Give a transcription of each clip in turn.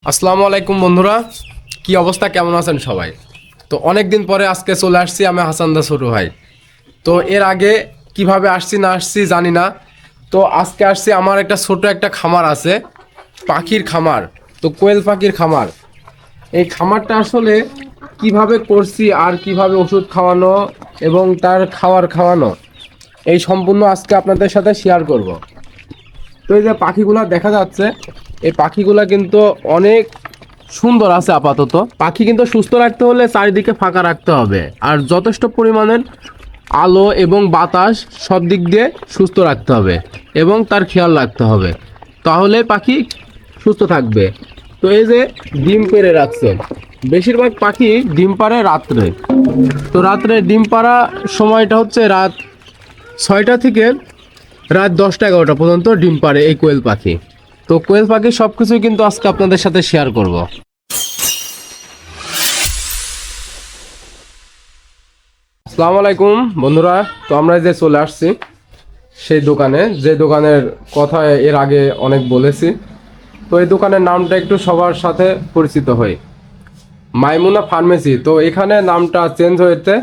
আসসালামু আলাইকুম বন্ধুরা, কি অবস্থা, কেমন আছেন সবাই? তো অনেক দিন পরে আজকে চলে আসছি আমি হাসান দা ছোট ভাই। তো এর আগে কিভাবে আসছি না আসছি জানি না। তো আজকে আসছি, আমার একটা ছোট একটা খামার আছে, পাখির খামার। তো কোয়েল পাখির খামার। এই খামারটা আসলে কিভাবে করছি আর কিভাবে ওষুধ খাওয়ানো এবং তার খাওয়ানো এই সম্পূর্ণ আজকে আপনাদের সাথে শেয়ার করব। তো এই যে পাখিগুলা দেখা যাচ্ছে, এই পাখিগুলা কিন্তু অনেক সুন্দর আছে। আপাতত পাখি কিন্তু সুস্থ রাখতে হলে চারিদিকে ফাঁকা রাখতে হবে, আর যথেষ্ট পরিমাণের আলো এবং বাতাস সব দিক দিয়ে সুস্থ রাখতে হবে এবং তার খেয়াল রাখতে হবে, তাহলে পাখি সুস্থ থাকবে। তো এই যে ডিম পেড়ে রাখছে, বেশিরভাগ পাখি ডিম পাড়ে রাত্রে। তো রাত্রে ডিম পাড়া সময়টা হচ্ছে রাত 6টা থেকে রাত 10টা 11টা পর্যন্ত ডিম পাড়ে এই কোয়েল পাখি। তো কোয়েল পাখি সব কিছুই কিন্তু আজকে আপনাদের সাথে শেয়ার করব। আসসালামু আলাইকুম বন্ধুরা, তো আমরা যে চলে আসছি সেই দোকানে, যে দোকানের কথা এর আগে অনেক বলেছি। তো এই দোকানের নামটা একটু সবার সাথে পরিচিত হই, মাইমুনা ফার্মেসি। তো এখানে নামটা চেঞ্জ হয়েছে,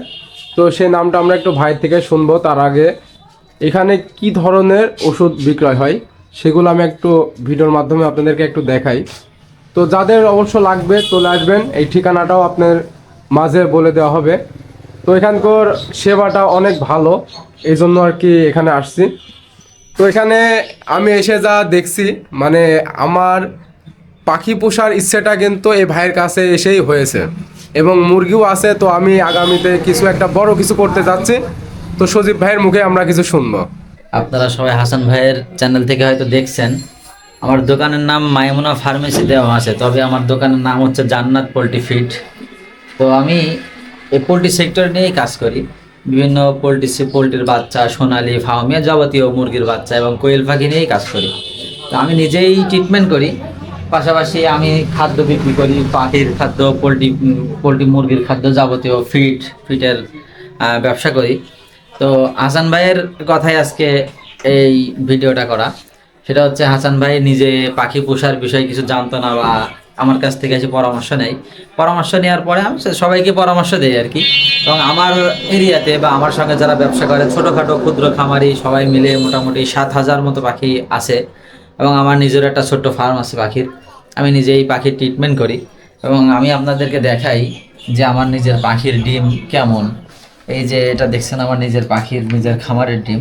তো সেই নামটা আমরা একটু ভাই থেকে শুনবো। তার আগে এখানে কি ধরনের ওষুধ বিক্রয় হয় সেগুলো আমি একটু ভিডিওর মাধ্যমে আপনাদেরকে একটু দেখাই। তো যাদের অবশ্য লাগবে চলে আসবেন, এই ঠিকানাটাও আপনার মাঝে বলে দেওয়া হবে। তো এখানকার সেবাটা অনেক ভালো, এই জন্য আর কি এখানে আসছি। তো এখানে আমি এসে যা দেখছি, মানে আমার পাখি পোষার ইচ্ছেটা কিন্তু এই ভাইয়ের কাছে এসেই হয়েছে, এবং মুরগিও আছে। তো আমি আগামীতে কিছু একটা বড় কিছু করতে যাচ্ছি। তো সজীব ভাইয়ের মুখে আমরা কিছু শুনবো। আপনারা সবাই হাসান ভাইয়ের চ্যানেল থেকে হয়তো দেখছেন, আমার দোকানের নাম মাইমুনা ফার্মেসি দেওয়া আছে, তবে আমার দোকানের নাম হচ্ছে জান্নাত পোলট্রি ফিড। তো আমি এই পোলট্রি সেক্টর নিয়েই কাজ করি, বিভিন্ন পোলট্রির বাচ্চা, সোনালি, ফার্মিয়া, যাবতীয় মুরগির বাচ্চা এবং কোয়েল পাখি নিয়েই কাজ করি। তো আমি নিজেই ট্রিটমেন্ট করি, পাশাপাশি আমি খাদ্য বিক্রি করি, পাখির খাদ্য, পোলট্রি মুরগির খাদ্য, যাবতীয় ফিটের ব্যবসা করি। তো হাসান ভাইয়ের কথাই আজকে এই ভিডিওটা করা। সেটা হচ্ছে হাসান ভাই নিজে পাখি পোষার বিষয়ে কিছু জানতো না, বা আমার কাছ থেকে এসে পরামর্শ নেয়। পরামর্শ নেওয়ার পরে আমি সবাইকে পরামর্শ দিই আর কি। এবং আমার এরিয়াতে বা আমার সঙ্গে যারা ব্যবসা করে, ছোটোখাটো ক্ষুদ্র খামারি সবাই মিলে মোটামুটি 7,000 মতো পাখি আছে। এবং আমার নিজের একটা ছোট্ট ফার্ম আছে পাখির, আমি নিজেই পাখির ট্রিটমেন্ট করি। এবং আমি আপনাদেরকে দেখাই যে আমার নিজের পাখির ডিম কেমন। এই যে এটা দেখছেন আমার নিজের পাখির নিজের খামারের ডিম।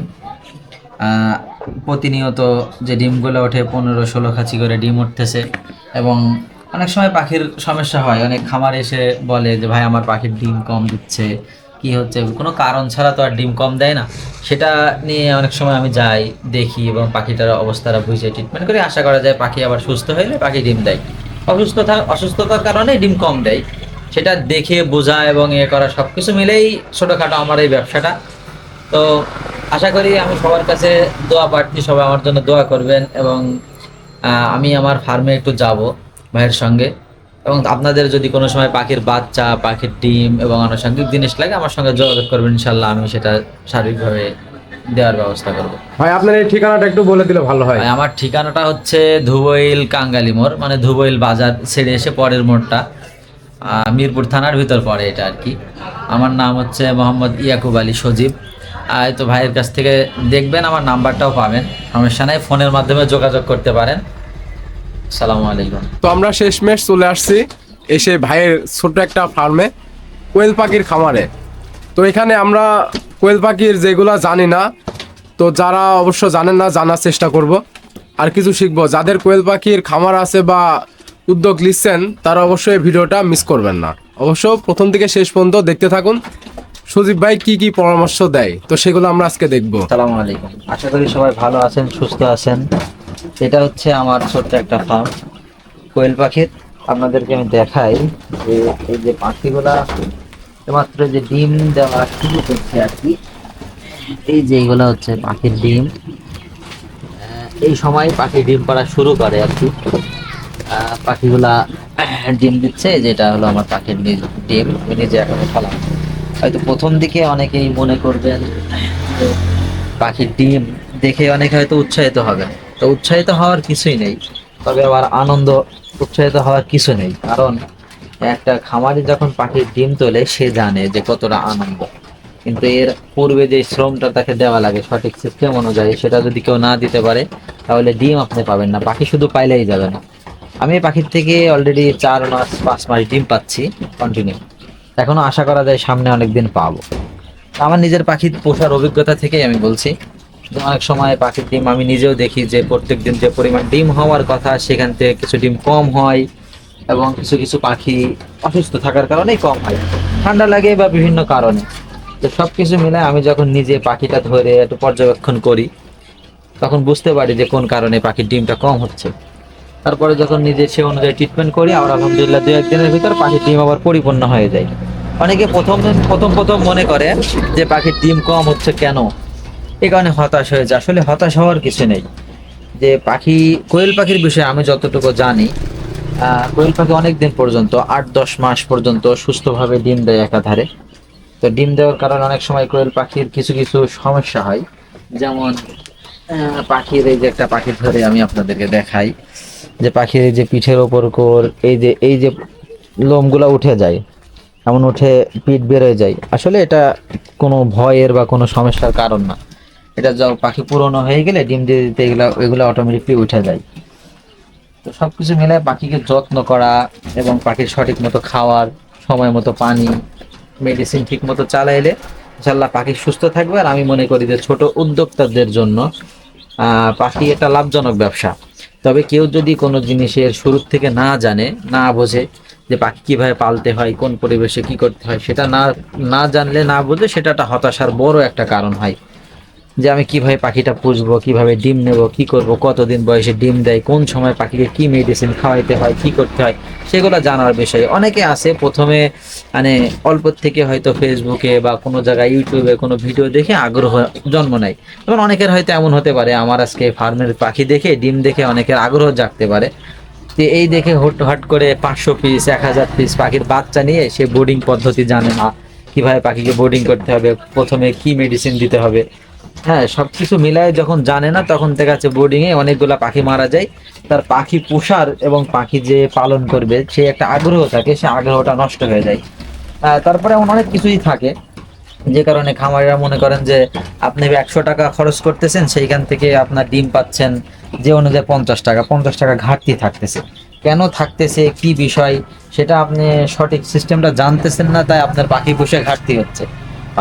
প্রতিনিয়ত যে ডিমগুলো ওঠে 15-16 খাঁচি করে ডিম উঠতেছে। এবং অনেক সময় পাখির সমস্যা হয়, অনেক খামার এসে বলে যে ভাই আমার পাখির ডিম কম দিচ্ছে, কি হচ্ছে, কোনো কারণ ছাড়া তো আর ডিম কম দেয় না। সেটা নিয়ে অনেক সময় আমি যাই, দেখি এবং পাখিটার অবস্থাটা বুঝে ট্রিটমেন্ট করি। আশা করা যায় পাখি আবার সুস্থ হলে পাখি ডিম দেয়। অসুস্থতার কারণে ডিম কম দেয়, সেটা দেখে বোঝা এবং করা সব কিছু মিলেই ছোটোখাটো আমার এই ব্যবসাটা। তো আশা করি আমি সবার কাছে দোয়া প্রার্থী, সবাই আমার জন্য দোয়া করবেন। এবং আমি আমার ফার্মে একটু যাব ভাইয়ের সঙ্গে। এবং আপনাদের যদি কোনো সময় পাখির বাচ্চা, পাখির ডিম এবং আনুষঙ্গিক জিনিস লাগে, আমার সঙ্গে যোগাযোগ করবেন, ইনশাল্লাহ আমি সেটা শারীরিকভাবে দেওয়ার ব্যবস্থা করব। ভাই আপনার এই ঠিকানাটা একটু বলে দিলে ভালো হয়। আমার ঠিকানাটা হচ্ছে ধুবইল কাঙ্গালি মোড়, মানে ধুবইল বাজার ছেড়ে এসে পরের মোড়টা, মিরপুর থানার ভিতর পড়ে এটা আর কি। আমার নাম হচ্ছে মোহাম্মদ ইয়াকুব আলী সজীব। তো ভাইয়ের কাছ থেকে দেখবেন, আমার নাম্বারটাও পাবেন, সমস্যা নেই, ফোনের মাধ্যমে যোগাযোগ করতে পারেন। আসসালামু আলাইকুম। তো আমরা শেষমেশ চলে আসছি এসে ভাইয়ের ছোট্ট একটা ফার্মে, কোয়েল পাখির খামারে। তো এখানে আমরা কোয়েল পাখির যেগুলো জানি না, তো যারা অবশ্য জানেন না জানার চেষ্টা করব, আর কিছু শিখবো। যাদের কোয়েল পাখির খামার আছে বা উদ্যোগ নিচ্ছেন, তারা অবশ্যই ভিডিওটা মিস করবেন না, অবশ্য প্রথম থেকে শেষ পর্যন্ত দেখতে থাকুন। সজীব ভাই কি কি পরামর্শ দেয়, তো সেগুলো আমরা আজকে দেখব। আসসালামু আলাইকুম, আশা করি সবাই ভালো আছেন, সুস্থ আছেন। এটা হচ্ছে আমার ছোট্ট একটা ফার্ম কোয়েল পাখির। আপনাদেরকে আমি দেখাই যে এই যে পাখিগুলা মাত্র যে ডিম দেওয়া শুরু করছে আর কি। এই যে এইগুলা হচ্ছে পাখির ডিম, এই সময় পাখি ডিম পাড়া শুরু করে আর কি। পাখিগুলা ডিম দিচ্ছে, যেটা হলো আমার পাখির ডিম, আমি নিজে এখনো ফেলাম। হয়তো প্রথম দিকে অনেকেই মনে করবেন যে পাখির ডিম দেখে অনেকে হয়তো উৎসাহিত হবেন, তো উৎসাহিত হওয়ার কিছুই নেই, তবে আবার আনন্দ উৎসাহিত হওয়ার কিছু নেই, কারণ একটা খামারে যখন পাখির ডিম তোলে সে জানে যে কতটা আনন্দ। কিন্তু এর পূর্বে যে শ্রমটা তাকে দেওয়া লাগে সঠিক সিস্টেম অনুযায়ী, সেটা যদি কেউ না দিতে পারে তাহলে ডিম আপনি পাবেন না, পাখি শুধু পাইলেই যাবে না। আমি পাখির থেকে অলরেডি 4 মাস 5 মাস ডিম পাচ্ছি কন্টিনিউ, এখনো আশা করা যায় সামনে অনেক দিন পাবো। আমার নিজের পাখি পোষার অভিজ্ঞতা থেকেই আমি বলছি যে অনেক সময় পাখির ডিম আমি নিজেও দেখি যে প্রত্যেক দিন যে পরিমাণ ডিম হওয়ার কথা সেখান থেকে কিছু ডিম কম হয়, এবং কিছু কিছু পাখি অসুস্থ থাকার কারণেই কম হয়, ঠান্ডা লাগে বা বিভিন্ন কারণে। তো সব কিছু মিলে আমি যখন নিজে পাখিটা ধরে একটু পর্যবেক্ষণ করি তখন বুঝতে পারি যে কোন কারণে পাখির ডিমটা কম হচ্ছে। তারপরে যখন নিজে সে অনুযায়ী ট্রিটমেন্ট করি, আর আলহামদুলিল্লাহ 2-1 দিনের ভিতর পাখির ডিম আবার পরিপূর্ণ হয়ে যায়। অনেকে প্রথম প্রথম মনে করে যে পাখির ডিম কম হচ্ছে কেন, এই কারণে হতাশ হয়ে যায়। আসলে হতাশ হওয়ার কিছু নেই। যে পাখি, কোয়েল পাখির বিষয়ে আমি যতটুকু জানি, কোয়েল পাখি অনেক দিন পর্যন্ত 8-10 মাস পর্যন্ত সুস্থভাবে ডিম দেয় একাধারে। তো ডিম দেওয়ার কারণে অনেক সময় কোয়েল পাখির কিছু কিছু সমস্যা হয়, যেমন পাখির এই যে একটা পাখি ধরে আমি আপনাদেরকে দেখাই, যে পাখির এই যে পিঠের ওপর এই যে লোমগুলা উঠে যায়, এমন উঠে পিঠ বের হয়ে যায়। আসলে এটা কোনো ভয়ের বা কোনো সমস্যার কারণ না, এটা যা পাখি পুরনো হয়ে গেলে ডিম দিয়ে দিতে এগুলো অটোমেটিকলি উঠে যায়। তো সব কিছু মিলে পাখিকে যত্ন করা এবং পাখির সঠিক মতো খাওয়ার, সময় মতো পানি, মেডিসিন ঠিক মতো চালাইলে ইনশাল্লাহ পাখি সুস্থ থাকবে। আর আমি মনে করি যে ছোট উদ্যোক্তাদের জন্য পাখি একটা লাভজনক ব্যবসা। তবে কেউ যদি কোনো জিনিসের শুরু থেকে না জানে, না বোঝে যে পাখি কিভাবে পালতে হয়, কোন পরিবেশে কি করতে হয়, সেটা না না জানলে, না বুঝে, সেটা একটা হতাশার বড় একটা কারণ হয়। যে আমি কিভাবে পাখিটা পুষবো, কিভাবে ডিম নেব, কি করব, কতদিন বয়সে ডিম দেয়, কোন সময় পাখিকে কি মেডিসিন খাওয়াইতে হয়, কি করতে হয়, সেগুলো জানার বিষয় অনেকে আছে। প্রথমে মানে অল্প থেকে হয়তো ফেসবুকে বা কোনো জায়গায় ইউটিউবে কোনো ভিডিও দেখে আগ্রহ জন্ম নেয়। যেমন অনেকের হয়তো এমন হতে পারে, আমার আজকে ফার্মের পাখি দেখে, ডিম দেখে অনেকের আগ্রহ জাগতে পারে, যে এই দেখে হট করে 500 পিস 1000 পিস পাখির বাচ্চা নিয়ে সে বোর্ডিং পদ্ধতি জানে না, কিভাবে পাখিকে বোর্ডিং করতে হবে, প্রথমে কি মেডিসিন দিতে হবে। হ্যাঁ, সবকিছু মিলায় যখন জানে না, তখন দেখা যাচ্ছে বোর্ডিং এ অনেকগুলা পাখি মারা যায়। তার পাখি পোষার এবং পাখি যে পালন করবে সে একটা আগ্রহ থাকে, সে আগ্রহটা নষ্ট হয়ে যায়। তারপরে এমন অনেক কিছুই থাকে যে কারণে খামারিরা মনে করেন যে আপনি 100 টাকা খরচ করতেছেন, সেইখান থেকে আপনার ডিম পাচ্ছেন যে অনুযায়ী 50 টাকা ঘাটতি থাকতেছে। কেন থাকতেছে, কি বিষয়, সেটা আপনি সঠিক সিস্টেমটা জানতেছেন না, তাই আপনার পাখি পুষে ঘাটতি হচ্ছে।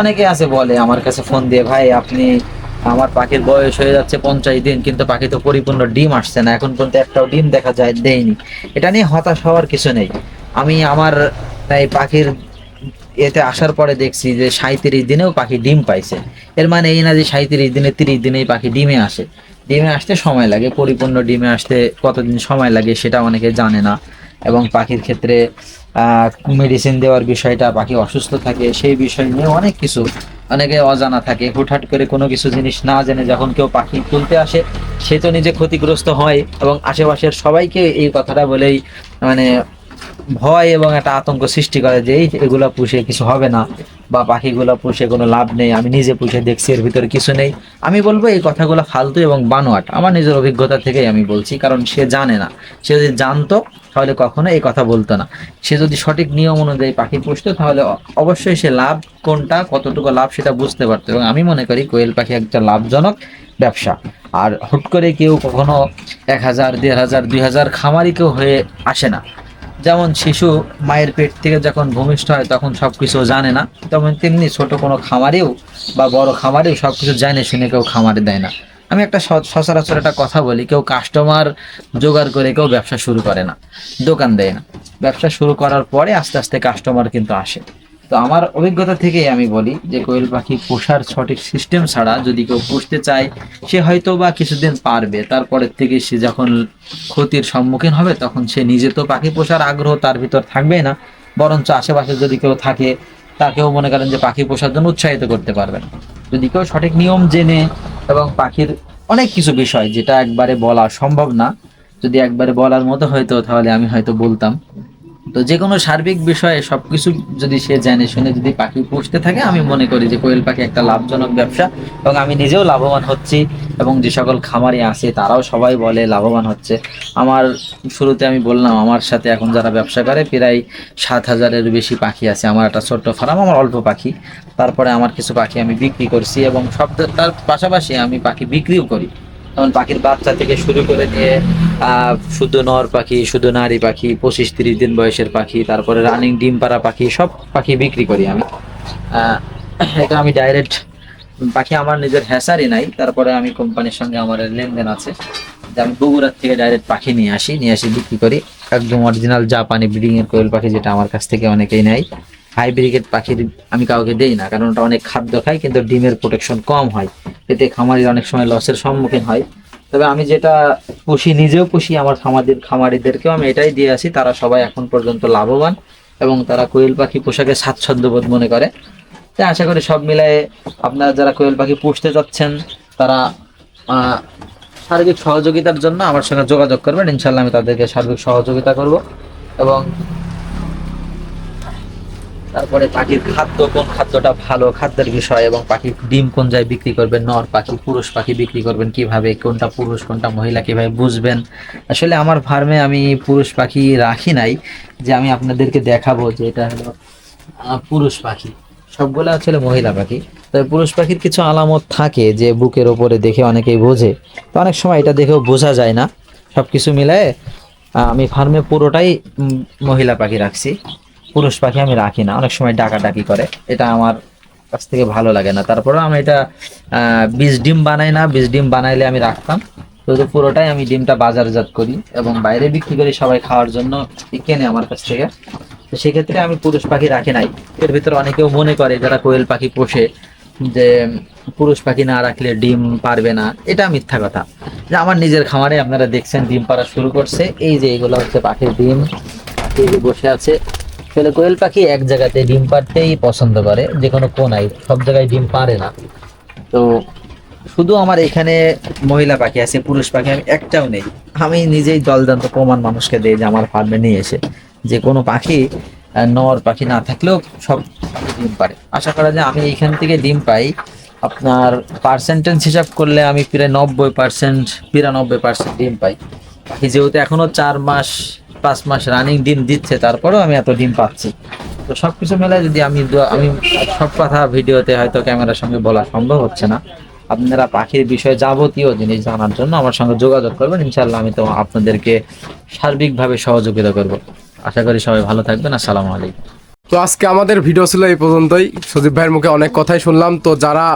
অনেকে আছে বলে আমার কাছে ফোন দিয়ে, ভাই আপনি, আমার পাখির বয়স হয়ে যাচ্ছে 50 দিন কিন্তু পাখি তো পরিপূর্ণ ডিম আসছে না, এখন পর্যন্ত একটাও ডিম দেখা যায় দেয়নি। এটা নিয়ে হতাশ হওয়ার কিছু নেই। আমি আমার এই পাখির এতে আসার পরে দেখছি যে 37 দিনেও পাখি ডিম পাইছে। এর মানে এই না যে 37 দিনে 30 দিনেই পাখি ডিমে আসে। ডিমে আসতে সময় লাগে, পরিপূর্ণ ডিমে আসতে কতদিন সময় লাগে সেটা অনেকে জানে না। এবং পাখির ক্ষেত্রে মেডিসিন দেওয়ার বিষয়টা, পাখি অসুস্থ থাকে সেই বিষয় নিয়ে অনেক কিছু অনেকে অজানা থাকে। হুটহাট করে কোনো কিছু জিনিস না জেনে যখন কেউ পাখি তুলতে আসে, সে তো নিজে ক্ষতিগ্রস্ত হয় এবং আশেপাশের সবাইকে এই কথাটা বলেই মানে ভয় এবং একটা আতঙ্ক সৃষ্টি করে যে এগুলা পুষে কিছু হবে না, বা পাখিগুলা পুষে কোনো লাভ নেই, আমি নিজে পুষে দেখছি এর ভিতরে কিছু নেই। আমি বলবো এই কথাগুলো ফালতু এবং বানোয়াট, আমার নিজের অভিজ্ঞতা থেকেই আমি বলছি, কারণ সে জানে না। সে যদি জানতো তাহলে কখনো এই কথা বলতো না। সে যদি সঠিক নিয়ম অনুযায়ী পাখি পুষতো তাহলে অবশ্যই সে লাভ কোনটা, কতটুকু লাভ সেটা বুঝতে পারতো। এবং আমি মনে করি কোয়েল পাখি একটা লাভজনক ব্যবসা। আর হুট করে কেউ কখনো 1000, 1500, 2000 খামারি কেউ হয়ে আসে না। যেমন শিশু মায়ের পেট থেকে যখন ভূমিষ্ঠ হয় তখন সবকিছু জানে না, তেমন তেমনি ছোট কোনো খামারেও বা বড় খামারেও সবকিছু জানে শুনে কেউ খামারে দেয় না। আমি একটা সচরাচর একটা কথা বলি, কেউ কাস্টমার জোগাড় করে কেউ ব্যবসা শুরু করে না, দোকান দেয় না। ব্যবসা শুরু করার পরে আস্তে আস্তে কাস্টমার কিন্তু আসে। তো আমার অভিজ্ঞতা থেকেই আমি বলি যে কোয়েল পাখি পোষার সঠিক সিস্টেম ছাড়া যদি কেউ পুষতে চায়, সে হয়তো বা কিছুদিন পারবে, তারপরের থেকে সে যখন ক্ষতির সম্মুখীন হবে তখন সে নিজে তো পাখি পোষার আগ্রহ তার ভিতর থাকবে না, বরঞ্চ আশেপাশে যদি কেউ থাকে তাকেও মনে করেন যে পাখি পোষার জন্য উৎসাহিত করতে পারবেন। যদি কেউ সঠিক নিয়ম জেনে এবং পাখির অনেক কিছু বিষয় যেটা একবারে বলা সম্ভব না, যদি একবারে বলার মতো হয়তো তাহলে আমি হয়তো বলতাম। তো যে কোনো সার্বিক বিষয়ে সবকিছু যদি সে জেনে শুনে যদি পাখি পুষতে থাকে, আমি মনে করি যে কোয়েল পাখি একটা লাভজনক ব্যবসা, এবং আমি নিজেও লাভবান হচ্ছি, এবং যে সকল খামারি আছে তারাও সবাই বলে লাভবান হচ্ছে। আমার শুরুতে আমি বললাম আমার সাথে এখন যারা ব্যবসা করে প্রায় 7,000-এর বেশি পাখি আছে। আমার একটা ছোট্ট ফার্ম, আমার অল্প পাখি, তারপরে আমার কিছু পাখি আমি বিক্রি করছি, এবং সব তার পাশাপাশি আমি পাখি বিক্রিও করি। যেমন পাখির বাচ্চা থেকে শুরু করে নিয়ে শুধু নর পাখি, শুধু নারী পাখি, 25-30 দিন বয়সের পাখি, তারপরে রানিং ডিম পাড়া পাখি, সব পাখি বিক্রি করি আমি। আহ, এটা আমি ডাইরেক্ট পাখি, আমার নিজের হ্যাসারি নাই, তারপরে আমি কোম্পানির সঙ্গে আমার লেনদেন আছে, যে আমি বগুড়ার থেকে ডাইরেক্ট পাখি নিয়ে আসি বিক্রি করি। একদম অরিজিনাল জাপানি ব্রিডিং এর কোয়েল পাখি, যেটা আমার কাছ থেকে অনেকেই নেয়। হাইব্রিড পাখির আমি কাউকে দেই না, কারণ ওটা অনেক খাদ্য খায়, কিন্তু ডিমের প্রোটেকশন কম হয়, এতে খামারির অনেক সময় লসের সম্মুখীন হয়। তবে আমি যেটা পুষি, নিজেও পুষি, আমার খামারিদেরকেও আমি এটাই দিয়ে আসি, তারা সবাই এখন পর্যন্ত লাভবান, এবং তারা কোয়েল পাখি পোশাকে স্বাচ্ছন্দ্যবোধ মনে করে। তাই আশা করি সব মিলায়ে আপনারা যারা কোয়েল পাখি পুষতে চাচ্ছেন তারা সার্বিক সহযোগিতার জন্য আমার সঙ্গে যোগাযোগ করবেন, ইনশাল্লাহ আমি তাদেরকে সার্বিক সহযোগিতা করব। এবং তারপরে পাখির খাদ্য, কোন খাদ্যটা ভালো, খাদ্যের বিষয়, এবং পাখির ডিম কোন জায়গায় বিক্রি করবেন, নর পাখি পুরুষ পাখি বিক্রি করবেন কিভাবে, কোনটা পুরুষ কোনটা মহিলা কিভাবে বুঝবেন। আসলে আমার ফার্মে আমি পুরুষ পাখি রাখি নাই, যে আমি আপনাদেরকে দেখাবো যে এটা হলো পুরুষ পাখি, সবগুলো আসলে মহিলা পাখি। তবে পুরুষ পাখির কিছু আলামত থাকে যে বুকের ওপরে দেখে অনেকেই বোঝে, তো অনেক সময় এটা দেখেও বোঝা যায় না। সব কিছু মিলায়ে আমি ফার্মে পুরোটাই মহিলা পাখি রাখছি, পুরুষ পাখি আমি রাখি না। অনেক সময় ডাকাডাকি করে, এটা আমার কাছ থেকে ভালো লাগে না। তারপরেও আমি এটা বীজ ডিম বানাই না, বীজ ডিম বানাইলে আমি রাখতাম। তো পুরোটাই আমি ডিমটা বাজারজাত করি এবং বাইরে বিক্রি করি, সবাই খাওয়ার জন্য কেনে আমার কাছ থেকে। তো সেক্ষেত্রে আমি পুরুষ পাখি রাখি নাই। এর ভিতরে অনেকেও মনে করে যারা কোয়েল পাখি পোষে যে পুরুষ পাখি না রাখলে ডিম পারবে না, এটা মিথ্যা কথা। যে আমার নিজের খামারে আপনারা দেখছেন ডিম পাড়া শুরু করছে, এই যে এগুলো হচ্ছে পাখির ডিম, পাখি বসে আছে। আসলে কোয়েল পাখি এক জায়গাতে ডিম পাড়তেই পছন্দ করে, যে কোনো কোনায়, সব জায়গায় ডিম পারে না। তো শুধু আমার এখানে মহিলা পাখি আছে, পুরুষ পাখি আমি একটাও নেই। আমি নিজেই জলজান্ত প্রমাণ মানুষকে দেই যে আমার ফার্মে নিয়ে এসে, যে কোনো পাখি নর পাখি না থাকলেও সব পাখি ডিম পারে। আশা করা যায় আমি এইখান থেকে ডিম পাই, আপনার পার্সেন্টেজ হিসাব করলে আমি প্রায় 90%, 93% ডিম পাই। পাখি যেহেতু এখনো 4 মাস 5 মাস রানিং ডিম দিচ্ছে, তারপরেও আমি এত ডিম পাচ্ছি। তো সবকিছু মেলায় যদি আমি সব কথা ভিডিওতে হয়তো ক্যামেরার সঙ্গে বলা সম্ভব হচ্ছে না। আপনারা পাখির বিষয়ে যাবতীয় জিনিস জানার জন্য আমার সঙ্গে যোগাযোগ করবেন, ইনশাল্লাহ আমি তো আপনাদেরকে সার্বিকভাবে সহযোগিতা করব। আশা করি সবাই ভালো থাকবেন। আসসালামু আলাইকুম। তো আজকে আমাদের ভিডিও ছিল এই পর্যন্তই। সজীব ভাইয়ের মুখে অনেক কথাই শুনলাম। তো যারা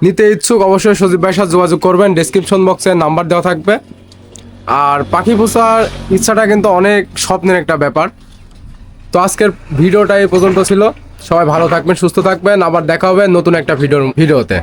নিতে ইচ্ছুক অবশ্যই সজীব ভাইয়ের সাথে যোগাযোগ করবেন, ডেসক্রিপশন বক্সে নাম্বার দেওয়া থাকবে। আর পাখি পোষার ইচ্ছাটা কিন্তু অনেক স্বপ্নের একটা ব্যাপার। তো আজকের ভিডিওটা এই পর্যন্ত ছিল। সবাই ভালো থাকবেন, সুস্থ থাকবেন, আবার দেখা হবে নতুন একটা ভিডিওতে।